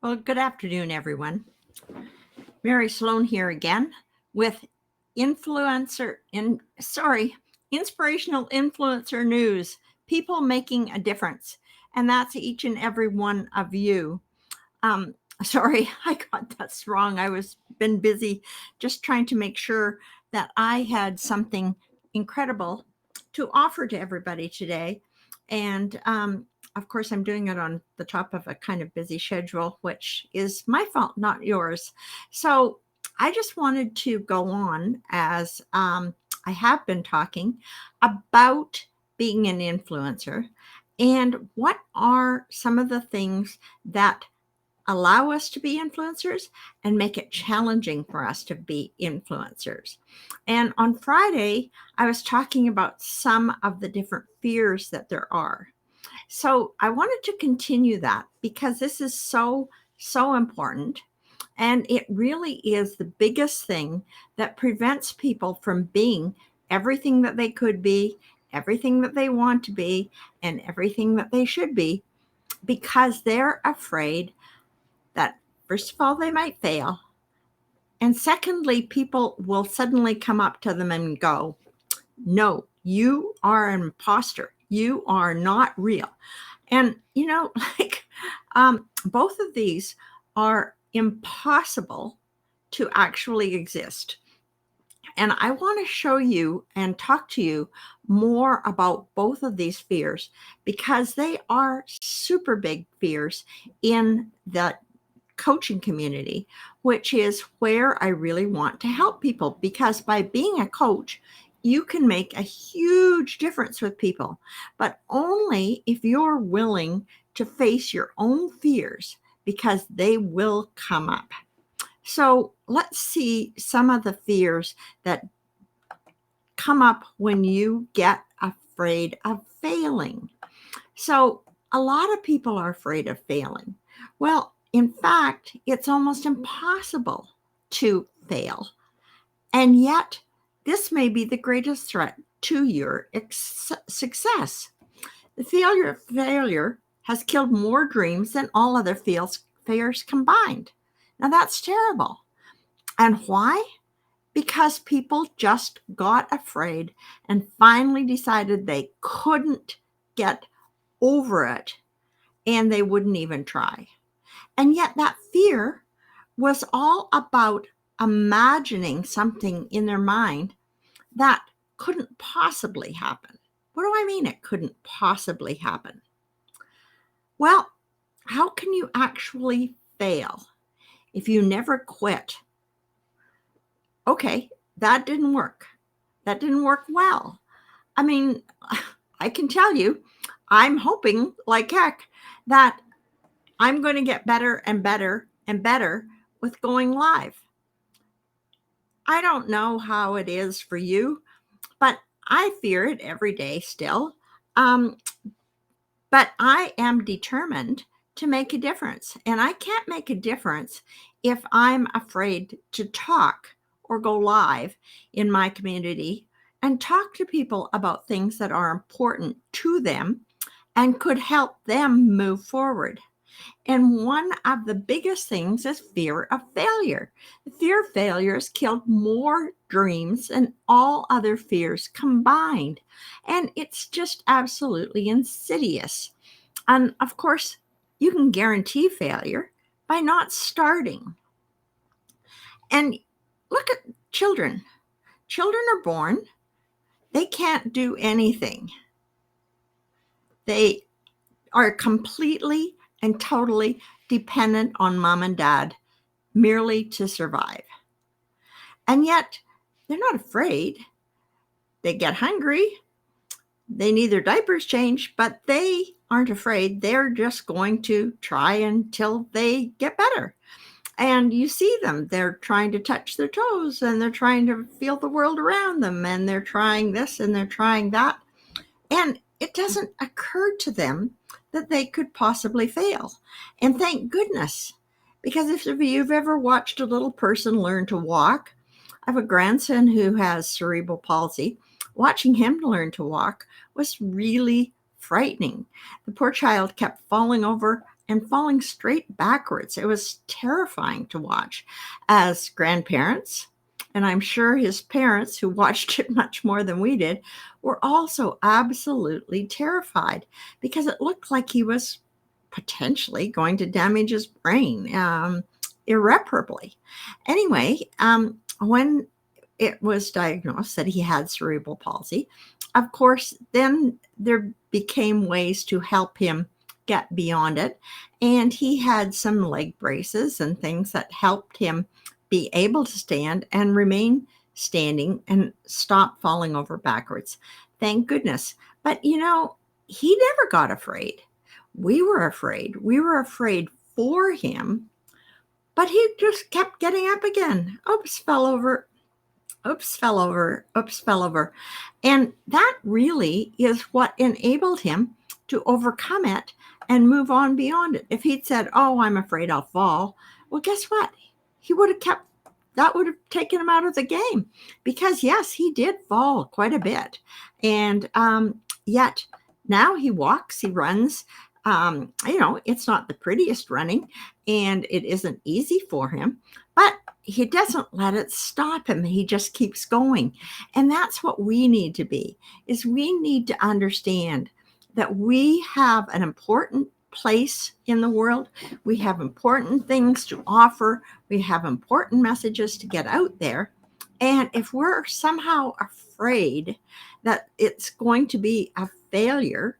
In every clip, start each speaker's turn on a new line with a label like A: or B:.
A: Well, good afternoon, everyone. Mary Sloan here again with inspirational influencer news, people making a difference. And that's each and every one of you. Um, sorry, I got that wrong. I was been busy just trying to make sure that I had something incredible to offer to everybody today. And of course, I'm doing it on the top of a kind of busy schedule, which is my fault, not yours. So I just wanted to go on as I have been talking about being an influencer and what are some of the things that allow us to be influencers and make it challenging for us to be influencers. And on Friday, I was talking about some of the different fears that there are. So I wanted to continue that because this is so important. And it really is the biggest thing that prevents people from being everything that they could be, everything that they want to be, and everything that they should be, because they're afraid that, first of all, they might fail. And secondly, people will suddenly come up to them and go, no, you are an imposter. You are not real. And, like both of these are impossible to actually exist. And I want to show you and talk to you more about both of these fears because they are super big fears in the coaching community, which is where I really want to help people, because by being a coach, you can make a huge difference with people, but only if you're willing to face your own fears, because they will come up. So let's see some of the fears that come up when you get afraid of failing. So a lot of people are afraid of failing. Well, in fact, it's almost impossible to fail. And yet, this may be the greatest threat to your success. The failure has killed more dreams than all other failures combined. Now, that's terrible. And why? Because people just got afraid and finally decided they couldn't get over it and they wouldn't even try. And yet that fear was all about imagining something in their mind that couldn't possibly happen. What do I mean it couldn't possibly happen? Well, how can you actually fail if you never quit? Okay, that didn't work. That didn't work well. I mean, I can tell you, I'm hoping like heck that I'm going to get better and better and better with going live. I don't know how it is for you, but I fear it every day still. But I am determined to make a difference. And I can't make a difference if I'm afraid to talk or go live in my community and talk to people about things that are important to them and could help them move forward. And one of the biggest things is fear of failure. The fear of failure has killed more dreams than all other fears combined. And it's just absolutely insidious. And of course, you can guarantee failure by not starting. And look at children. Children are born, they can't do anything. They are completely and totally dependent on mom and dad merely to survive. And yet, they're not afraid. They get hungry. They need their diapers changed, but they aren't afraid. They're just going to try until they get better. And you see them. They're trying to touch their toes and they're trying to feel the world around them. And they're trying this and they're trying that. And it doesn't occur to them that they could possibly fail. And thank goodness, because if you've ever watched a little person learn to walk, I have a grandson who has cerebral palsy. Watching him learn to walk was really frightening. The poor child kept falling over and falling straight backwards. It was terrifying to watch. As grandparents, and I'm sure his parents, who watched it much more than we did, were also absolutely terrified because it looked like he was potentially going to damage his brain irreparably. Anyway, when it was diagnosed that he had cerebral palsy, of course, then there became ways to help him get beyond it. And he had some leg braces and things that helped him be able to stand and remain standing and stop falling over backwards. Thank goodness. But he never got afraid. We were afraid. We were afraid for him, but he just kept getting up again. Oops, fell over. Oops, fell over. Oops, fell over. And that really is what enabled him to overcome it and move on beyond it. If he'd said, "Oh, I'm afraid I'll fall," well, guess what? He would have kept that would have taken him out of the game because, yes, he did fall quite a bit. And yet now he walks, he runs. It's not the prettiest running and it isn't easy for him, but he doesn't let it stop him. He just keeps going. And that's what we need to be, is we need to understand that we have an important place in the world. We have important things to offer. We have important messages to get out there. And if we're somehow afraid that it's going to be a failure,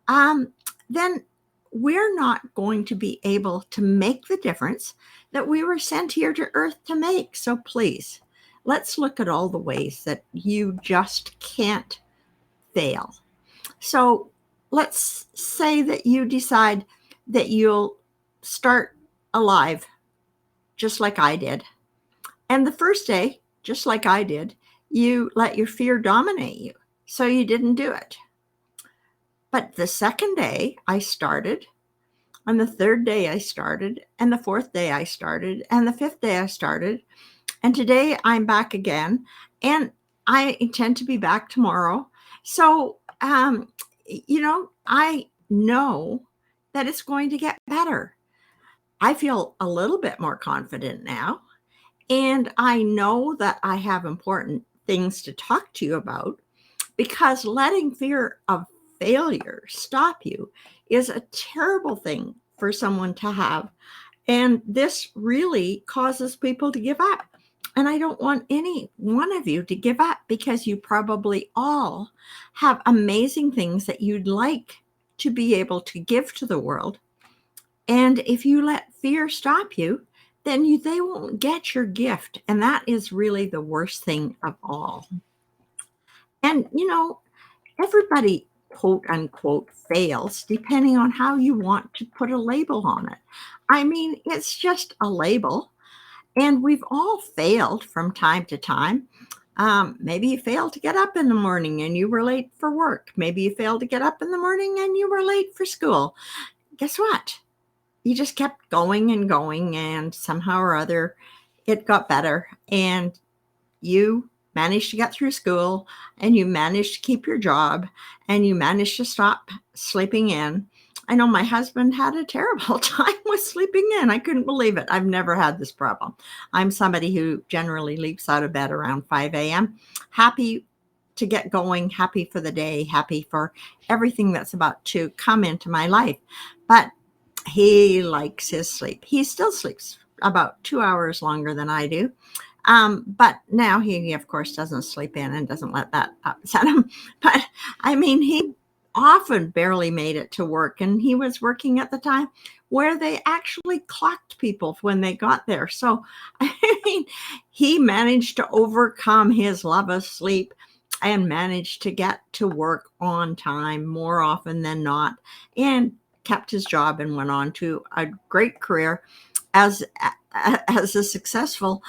A: then we're not going to be able to make the difference that we were sent here to earth to make. So please, let's look at all the ways that you just can't fail. So let's say that you decide that you'll start alive, just like I did. And the first day, just like I did, you let your fear dominate you. So you didn't do it. But the second day I started, and the third day I started, and the fourth day I started, and the fifth day I started, and today I'm back again, and I intend to be back tomorrow. So, I know that it's going to get better. I feel a little bit more confident now, and I know that I have important things to talk to you about, because letting fear of failure stop you is a terrible thing for someone to have. And this really causes people to give up. And I don't want any one of you to give up, because you probably all have amazing things that you'd like to be able to give to the world. And if you let fear stop you, then they won't get your gift. And that is really the worst thing of all. And, everybody, quote unquote, fails depending on how you want to put a label on it. I mean, it's just a label, and we've all failed from time to time. Maybe you failed to get up in the morning and you were late for work. Maybe you failed to get up in the morning and you were late for school. Guess what? You just kept going and going, and somehow or other it got better, and you managed to get through school, and you managed to keep your job, and you managed to stop sleeping in. I know my husband had a terrible time with sleeping in. I couldn't believe it. I've never had this problem. I'm somebody who generally leaps out of bed around 5 a.m. Happy to get going, happy for the day, happy for everything that's about to come into my life. But he likes his sleep. He still sleeps about 2 hours longer than I do. But now he, of course, doesn't sleep in and doesn't let that upset him. But I mean, he often barely made it to work, and he was working at the time where they actually clocked people when they got there. So, I mean, he managed to overcome his love of sleep and managed to get to work on time more often than not, and kept his job and went on to a great career as a successful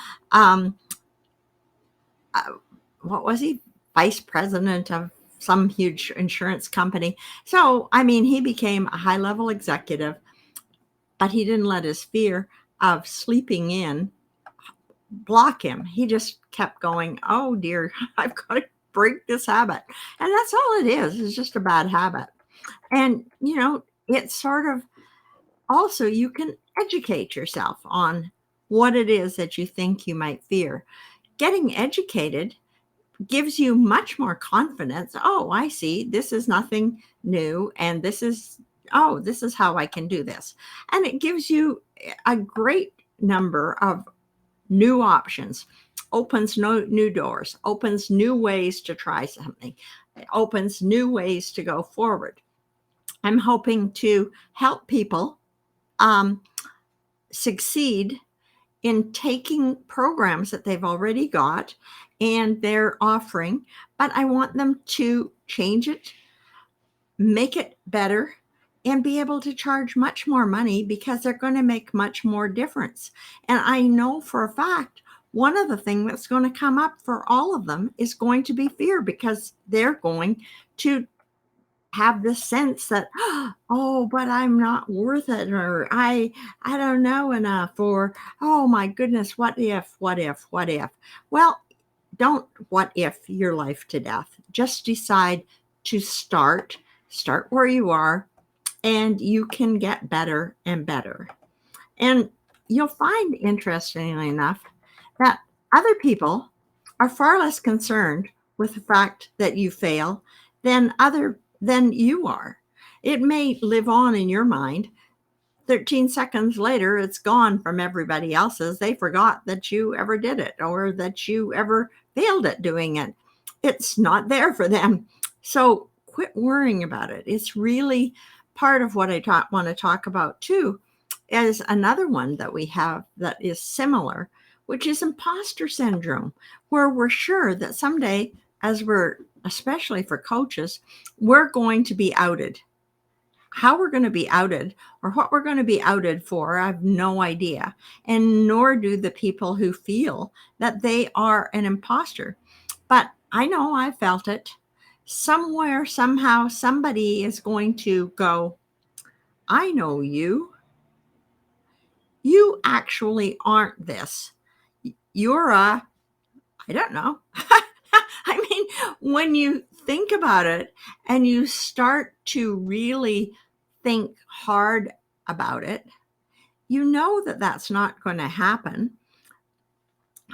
A: what was he, vice president of some huge insurance company. So I mean, he became a high level executive, but he didn't let his fear of sleeping in block him. He just kept going, oh dear, I've got to break this habit. And that's all it is just a bad habit. And it's sort of Also, you can educate yourself on what it is that you think you might fear. Getting educated gives you much more confidence. Oh, I see. This is nothing new. And this is how I can do this. And it gives you a great number of new options, opens new doors, opens new ways to try something, opens new ways to go forward. I'm hoping to help people um, succeed in taking programs that they've already got and they're offering, but I want them to change it, make it better, and be able to charge much more money because they're going to make much more difference. And I know for a fact, one of the things that's going to come up for all of them is going to be fear, because they're going to have this sense that, oh, but I'm not worth it, or I don't know enough, or oh my goodness, what if. Well, don't what if your life to death. Just decide to start where you are, and you can get better and better. And you'll find, interestingly enough, that other people are far less concerned with the fact that you fail than you are. It may live on in your mind. 13 seconds later, it's gone from everybody else's. They forgot that you ever did it or that you ever failed at doing it. It's not there for them. So quit worrying about it. It's really part of what I want to talk about too, is another one that we have that is similar, which is imposter syndrome, where we're sure that someday, especially for coaches, we're going to be outed. How we're going to be outed or what we're going to be outed for, I have no idea. And nor do the people who feel that they are an imposter. But I know I felt it. Somewhere, somehow, somebody is going to go, I know you. You actually aren't this. You're I don't know. I mean, when you think about it and you start to really think hard about it, you know that that's not going to happen.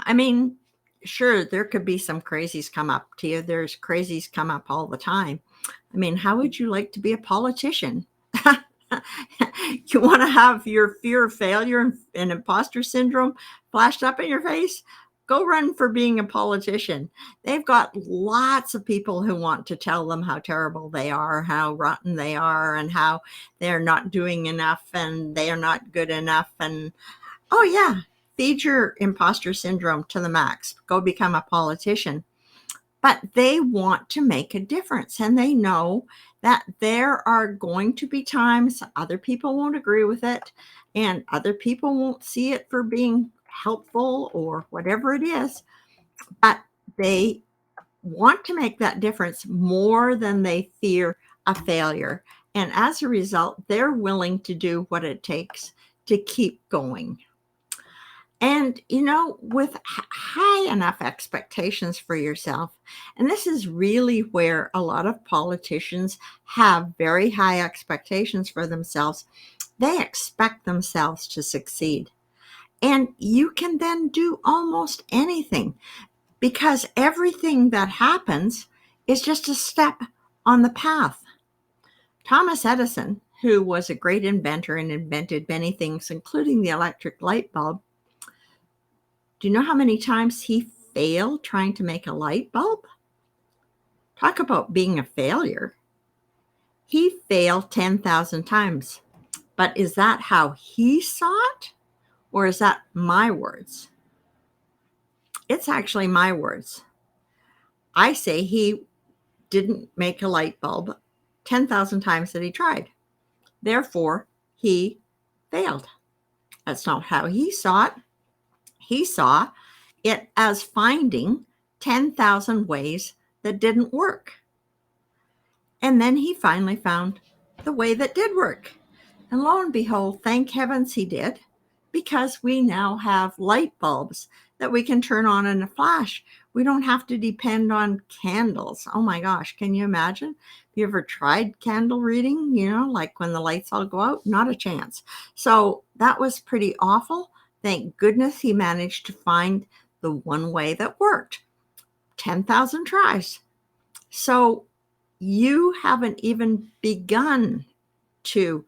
A: I mean, sure, there could be some crazies come up to you. There's crazies come up all the time. I mean, how would you like to be a politician? You want to have your fear of failure and imposter syndrome flashed up in your face? Go run for being a politician. They've got lots of people who want to tell them how terrible they are, how rotten they are, and how they're not doing enough and they are not good enough. And oh, yeah, feed your imposter syndrome to the max. Go become a politician. But they want to make a difference, and they know that there are going to be times other people won't agree with it and other people won't see it for being helpful or whatever it is, but they want to make that difference more than they fear a failure. And as a result, they're willing to do what it takes to keep going. And, with high enough expectations for yourself, and this is really where a lot of politicians have very high expectations for themselves, they expect themselves to succeed. And you can then do almost anything, because everything that happens is just a step on the path. Thomas Edison, who was a great inventor and invented many things, including the electric light bulb, do you know how many times he failed trying to make a light bulb? Talk about being a failure. He failed 10,000 times. But is that how he saw it? Or is that my words? It's actually my words. I say he didn't make a light bulb 10,000 times that he tried. Therefore, he failed. That's not how he saw it. He saw it as finding 10,000 ways that didn't work. And then he finally found the way that did work. And lo and behold, thank heavens he did, because we now have light bulbs that we can turn on in a flash. We don't have to depend on candles. Oh my gosh, can you imagine? you ever tried candle reading? Like when the lights all go out? Not a chance. So that was pretty awful. Thank goodness he managed to find the one way that worked. 10,000 tries. So you haven't even begun to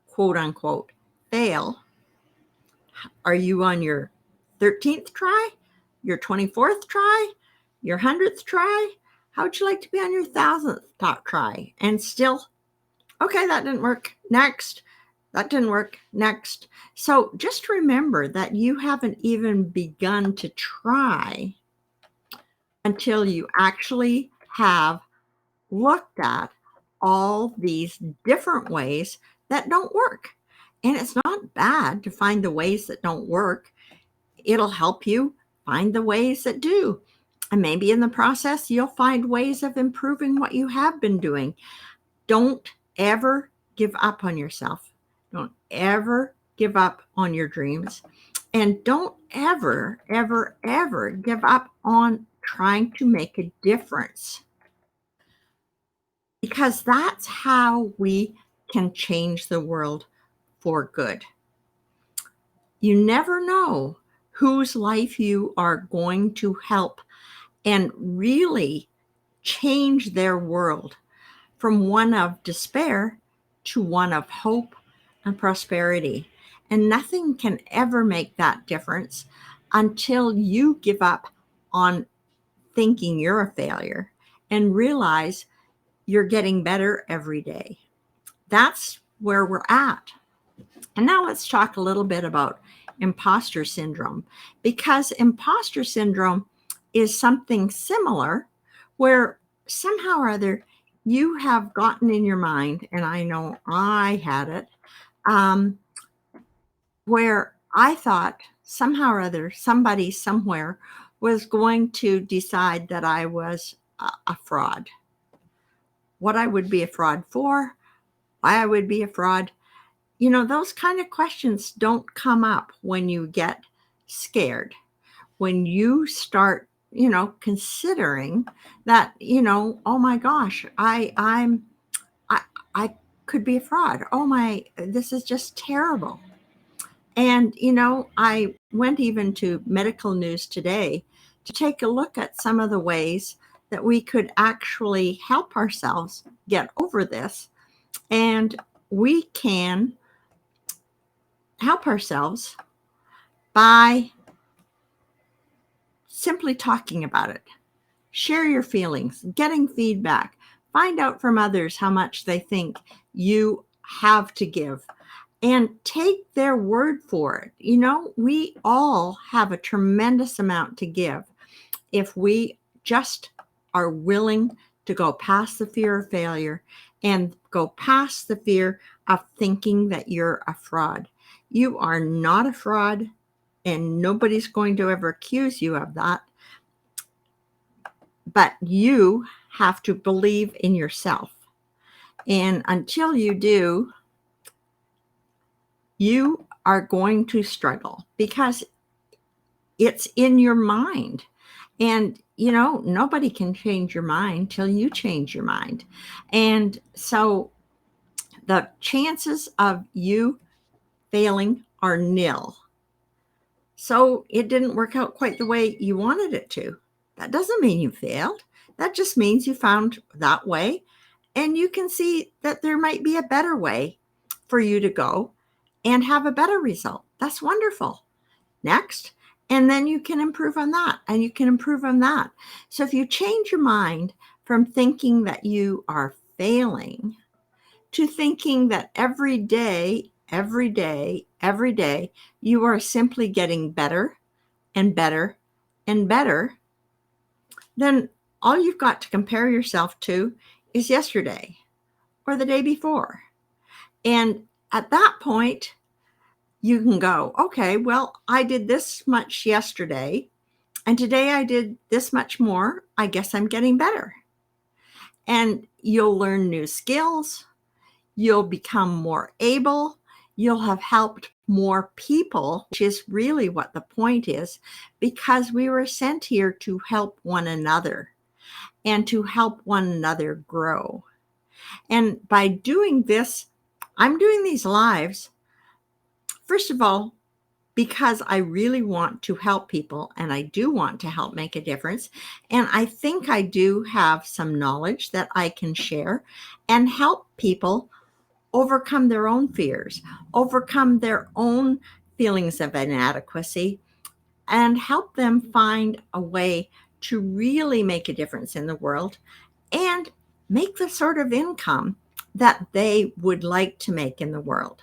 A: quote unquote fail. Are you on your 13th try? Your 24th try? Your 100th try? How would you like to be on your 1,000th try? And still, okay, that didn't work. Next. That didn't work. Next. So just remember that you haven't even begun to try until you actually have looked at all these different ways that don't work. And it's not bad to find the ways that don't work. It'll help you find the ways that do. And maybe in the process, you'll find ways of improving what you have been doing. Don't ever give up on yourself. Don't ever give up on your dreams. And don't ever, ever, ever give up on trying to make a difference. Because that's how we can change the world for good. You never know whose life you are going to help and really change their world from one of despair to one of hope and prosperity. And nothing can ever make that difference until you give up on thinking you're a failure and realize you're getting better every day. That's where we're at. And now let's talk a little bit about imposter syndrome, because imposter syndrome is something similar where somehow or other you have gotten in your mind, and I know I had it, where I thought somehow or other somebody somewhere was going to decide that I was a fraud. What I would be a fraud for, why I would be a fraud. Those kind of questions don't come up when you get scared. When you start, considering that, oh my gosh, I could be a fraud. Oh my, this is just terrible. And, I went even to medical news today to take a look at some of the ways that we could actually help ourselves get over this. And we can help ourselves by simply talking about it. Share your feelings, getting feedback, find out from others how much they think you have to give, and take their word for it. We all have a tremendous amount to give if we just are willing to go past the fear of failure and go past the fear of thinking that you're a fraud. You are not a fraud, and nobody's going to ever accuse you of that. But you have to believe in yourself. And until you do, you are going to struggle because it's in your mind. And, nobody can change your mind till you change your mind. And so the chances of you failing are nil. So it didn't work out quite the way you wanted it to. That doesn't mean you failed. That just means you found that way. And you can see that there might be a better way for you to go and have a better result. That's wonderful. Next. And then you can improve on that, and you can improve on that. So if you change your mind from thinking that you are failing to thinking that every day, you are simply getting better and better and better, then all you've got to compare yourself to is yesterday or the day before. And at that point, you can go, okay, well, I did this much yesterday, and today I did this much more. I guess I'm getting better. And you'll learn new skills. You'll become more able. You'll have helped more people, which is really what the point is, because we were sent here to help one another and to help one another grow. And by doing this, I'm doing these lives, first of all, because I really want to help people and I do want to help make a difference. And I think I do have some knowledge that I can share and help people overcome their own fears, overcome their own feelings of inadequacy, and help them find a way to really make a difference in the world and make the sort of income that they would like to make in the world.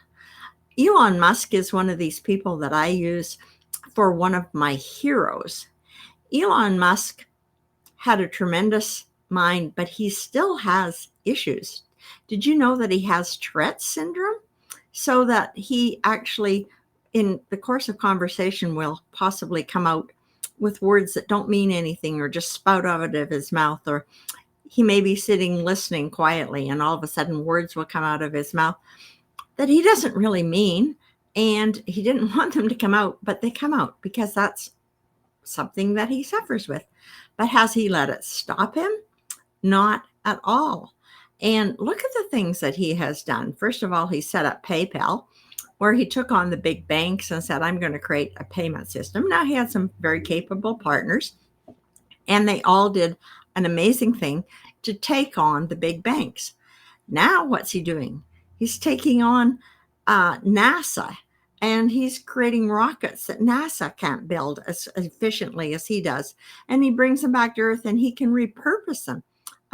A: Elon Musk is one of these people that I use for one of my heroes. Elon Musk had a tremendous mind, but he still has issues. Did you know that he has Tourette's syndrome? So that he actually, in the course of conversation, will possibly come out with words that don't mean anything or just spout out of his mouth, or he may be sitting listening quietly and all of a sudden words will come out of his mouth that he doesn't really mean, and he didn't want them to come out, but they come out because that's something that he suffers with. But has he let it stop him? Not at all. And look at the things that he has done. First of all, he set up PayPal, where he took on the big banks and said, I'm going to create a payment system. Now, he had some very capable partners, and they all did an amazing thing to take on the big banks. Now, what's he doing? He's taking on NASA, and he's creating rockets that NASA can't build as efficiently as he does. And he brings them back to Earth, and he can repurpose them.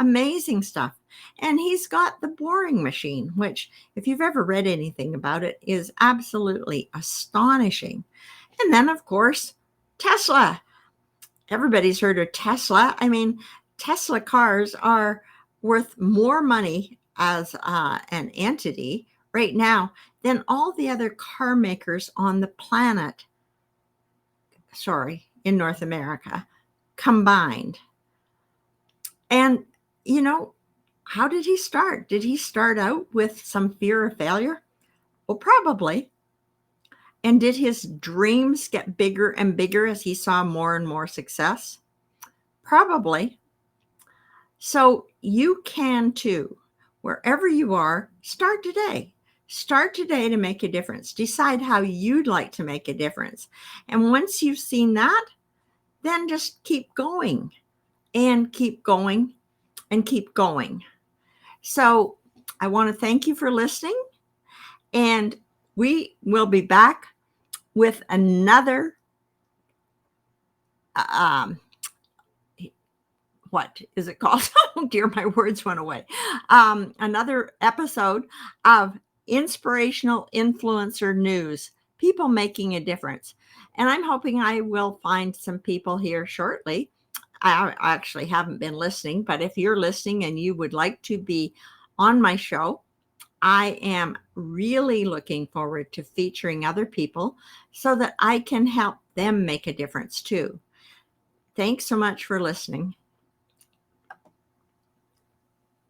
A: Amazing stuff. And he's got the boring machine, which, if you've ever read anything about it, is absolutely astonishing. And then, of course, Tesla. Everybody's heard of Tesla. I mean, Tesla cars are worth more money as an entity right now than all the other car makers on the planet, in North America, combined. And, how did he start? Did he start out with some fear of failure? Well, probably. And did his dreams get bigger and bigger as he saw more and more success? Probably. So you can too. Wherever you are, start today. Start today to make a difference. Decide how you'd like to make a difference. And once you've seen that, then just keep going and keep going and keep going. So I want to thank you for listening. And we will be back with another what is it called? Oh dear, my words went away. Another episode of Inspirational Influencer News, people making a difference. And I'm hoping I will find some people here shortly. I actually haven't been listening, but if you're listening and you would like to be on my show, I am really looking forward to featuring other people so that I can help them make a difference too. Thanks so much for listening.